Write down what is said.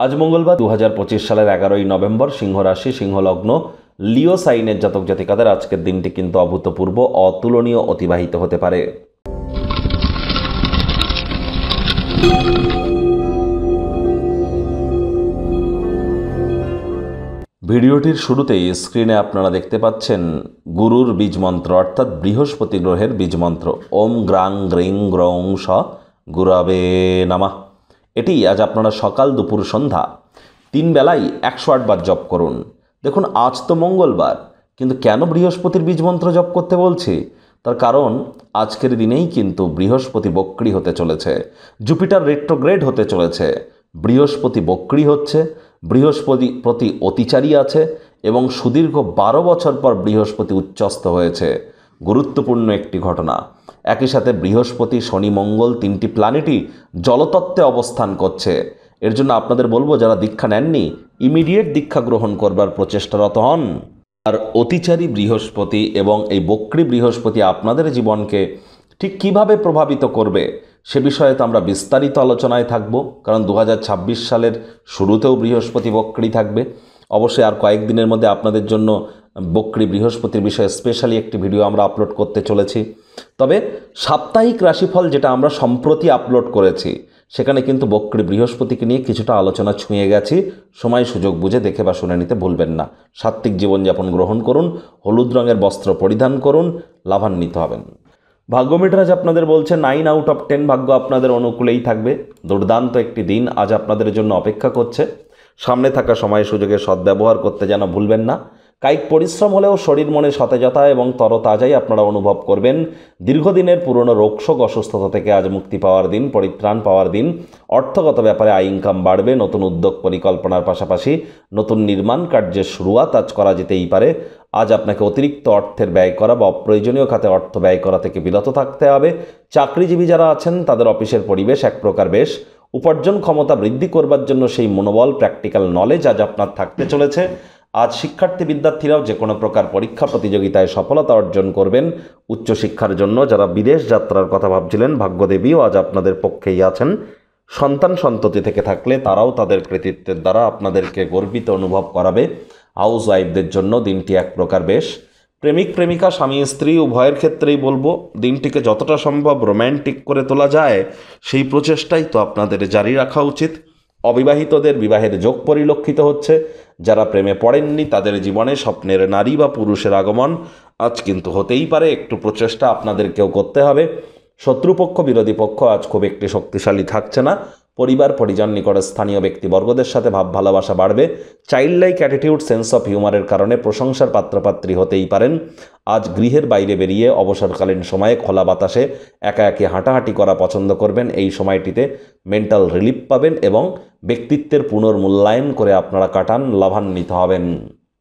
আজ মঙ্গলবার 2025 সালের 11ই নভেম্বর, সিংহ রাশি, সিংহ লগ্ন, লিও সাইনের জাতক জাতিকাদের আজকের দিনটি কিন্তু অভূতপূর্ব, অতুলনীয় অতিবাহিত হতে পারে। ভিডিওটির শুরুতেই স্ক্রিনে আপনারা দেখতে পাচ্ছেন গুরুর বীজ মন্ত্র, অর্থাৎ বৃহস্পতি গ্রহের বীজ মন্ত্র। ওম গ্রাং গ্রিং গ্রং স গুরাবে নামা। এটি আজ আপনারা সকাল, দুপুর, সন্ধ্যা 3 বেলাই 108 বার জপ করুন। দেখুন, আজ তো মঙ্গলবার, কিন্তু কেন বৃহস্পতির বীজ মন্ত্র জপ করতে বলছি? তার কারণ আজকের দিনেই কিন্তু বৃহস্পতি বক্রী হতে চলেছে, জুপিটার রেট্রোগ্রেড হতে চলেছে, বৃহস্পতি বক্রী হচ্ছে, বৃহস্পতি অতিচারী আছে এবং সুদীর্ঘ 12 বছর পর বৃহস্পতি উচ্চস্থ হয়েছে। গুরুত্বপূর্ণ একটি ঘটনা। একই সাথে বৃহস্পতি, শনি, মঙ্গল 3টি প্ল্যানেটই জলতত্ত্বে অবস্থান করছে। এর জন্য আপনাদের বলবো, যারা দীক্ষা নেননি, ইমিডিয়েট দীক্ষা গ্রহণ করবার প্রচেষ্টারত হন। আর অতিচারী বৃহস্পতি এবং এই বক্রী বৃহস্পতি আপনাদের জীবনকে ঠিক কিভাবে প্রভাবিত করবে সে বিষয়ে তো আমরা বিস্তারিত আলোচনায় থাকব, কারণ 2026 সালের শুরুতেও বৃহস্পতি বক্রী থাকবে। অবশ্যই আর কয়েকদিনের মধ্যে আপনাদের জন্য বক্রী বৃহস্পতির বিষয়ে স্পেশালি একটি ভিডিও আমরা আপলোড করতে চলেছি। তবে সাপ্তাহিক রাশিফল যেটা আমরা সম্প্রতি আপলোড করেছি, সেখানে কিন্তু বক্রী বৃহস্পতিকে নিয়ে কিছুটা আলোচনা ছুঁয়ে গেছি। সময় সুযোগ বুঝে দেখে বা শুনে নিতে ভুলবেন না। সাত্ত্বিক জীবনযাপন গ্রহণ করুন, হলুদ রঙের বস্ত্র পরিধান করুন, লাভান্বিত হবেন। ভাগ্য মিটার আজ আপনাদের বলছে 9 আউট অফ 10 ভাগ্য আপনাদের অনুকূলেই থাকবে। দুর্দান্ত একটি দিন আজ আপনাদের জন্য অপেক্ষা করছে। সামনে থাকা সময় সুযোগের সদ্ব্যবহার করতে যেন ভুলবেন না। কায়িক পরিশ্রম হলেও শরীর মনে সতেজতা এবং তরতাজাই আপনারা অনুভব করবেন। দীর্ঘদিনের পুরনো রোগশোক, অসুস্থতা থেকে আজ মুক্তি পাওয়ার দিন, পরিত্রাণ পাওয়ার দিন। অর্থগত ব্যাপারে আয় ইনকাম বাড়বে। নতুন উদ্যোগ পরিকল্পনার পাশাপাশি নতুন নির্মাণ কার্যের শুরুয়াত আজ করা যেতেই পারে। আজ আপনাকে অতিরিক্ত অর্থের ব্যয় করা বা অপ্রয়োজনীয় খাতে অর্থ ব্যয় করা থেকে বিরত থাকতে হবে। চাকরিজীবী যারা আছেন তাদের অফিসের পরিবেশ এক প্রকার বেশ। উপার্জন ক্ষমতা বৃদ্ধি করবার জন্য সেই মনোবল, প্র্যাকটিক্যাল নলেজ আজ আপনার থাকতে চলেছে। আজ শিক্ষার্থী বিদ্যার্থীরাও যে কোনো প্রকার পরীক্ষা প্রতিযোগিতায় সফলতা অর্জন করবেন। উচ্চশিক্ষার জন্য যারা বিদেশ যাত্রার কথা ভাবছিলেন, ভাগ্যদেবীও আজ আপনাদের পক্ষেই আছেন। সন্তান সন্ততি থেকে থাকলে তারাও তাদের কৃতিত্বের দ্বারা আপনাদেরকে গর্বিত অনুভব করাবে। হাউস ওয়াইফদের জন্য দিনটি এক প্রকার বেশ। প্রেমিক প্রেমিকা, স্বামী স্ত্রী উভয়ের ক্ষেত্রেই বলবো, দিনটিকে যতটা সম্ভব রোম্যান্টিক করে তোলা যায় সেই প্রচেষ্টাই তো আপনাদের জারি রাখা উচিত। অবিবাহিতদের বিবাহের যোগ পরিলক্ষিত হচ্ছে। যারা প্রেমে পড়েননি তাদের জীবনে স্বপ্নের নারী বা পুরুষের আগমন আজ কিন্তু হতেই পারে। একটু প্রচেষ্টা আপনাদেরকেও করতে হবে। শত্রুপক্ষ, বিরোধী পক্ষ আজ খুব একটি শক্তিশালী থাকছে না। পরিবার, পরিজন, নিকট স্থানীয় ব্যক্তিবর্গদের সাথে ভাব ভালোবাসা বাড়বে। Child like attitude, sense of হিউমারের কারণে প্রশংসার পাত্রপাত্রী হতেই পারেন। আজ গৃহের বাইরে বেরিয়ে অবসরকালীন সময়ে খোলা বাতাসে একা একে হাঁটাহাঁটি করা পছন্দ করবেন। এই সময়টিতে মেন্টাল রিলিফ পাবেন এবং ব্যক্তিত্বের পুনর্মূল্যায়ন করে আপনারা কাটান, লাভান্বিত হবেন।